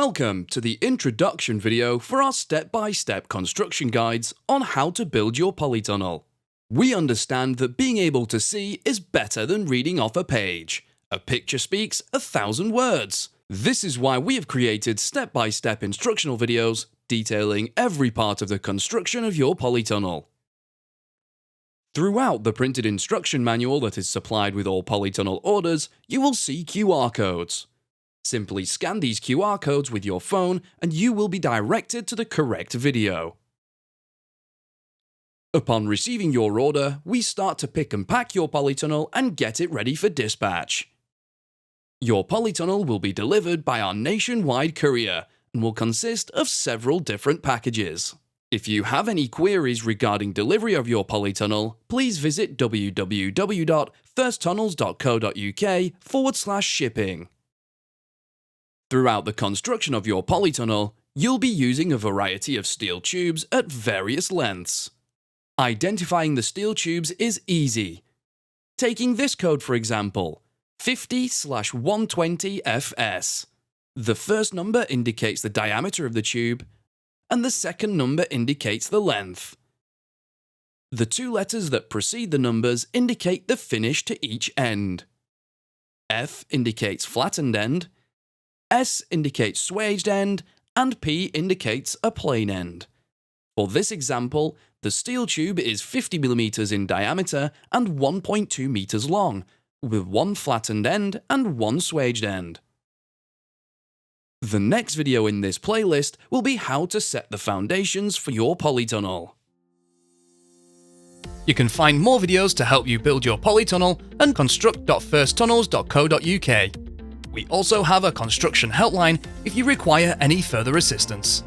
Welcome to the introduction video for our step-by-step construction guides on how to build your polytunnel. We understand that being able to see is better than reading off a page. A picture speaks 1,000 words. This is why we have created step-by-step instructional videos detailing every part of the construction of your polytunnel. Throughout the printed instruction manual that is supplied with all polytunnel orders, you will see QR codes. Simply scan these QR codes with your phone and you will be directed to the correct video. Upon receiving your order, we start to pick and pack your polytunnel and get it ready for dispatch. Your polytunnel will be delivered by our nationwide courier and will consist of several different packages. If you have any queries regarding delivery of your polytunnel, please visit www.firsttunnels.co.uk/shipping. Throughout the construction of your polytunnel, you'll be using a variety of steel tubes at various lengths. Identifying the steel tubes is easy. Taking this code for example, 50/120FS. The first number indicates the diameter of the tube, and the second number indicates the length. The two letters that precede the numbers indicate the finish to each end. F indicates flattened end, S indicates swaged end, and P indicates a plain end. For this example, the steel tube is 50 millimeters in diameter and 1.2 meters long, with one flattened end and one swaged end. The next video in this playlist will be how to set the foundations for your polytunnel. You can find more videos to help you build your polytunnel at construct.firsttunnels.co.uk. We also have a construction helpline if you require any further assistance.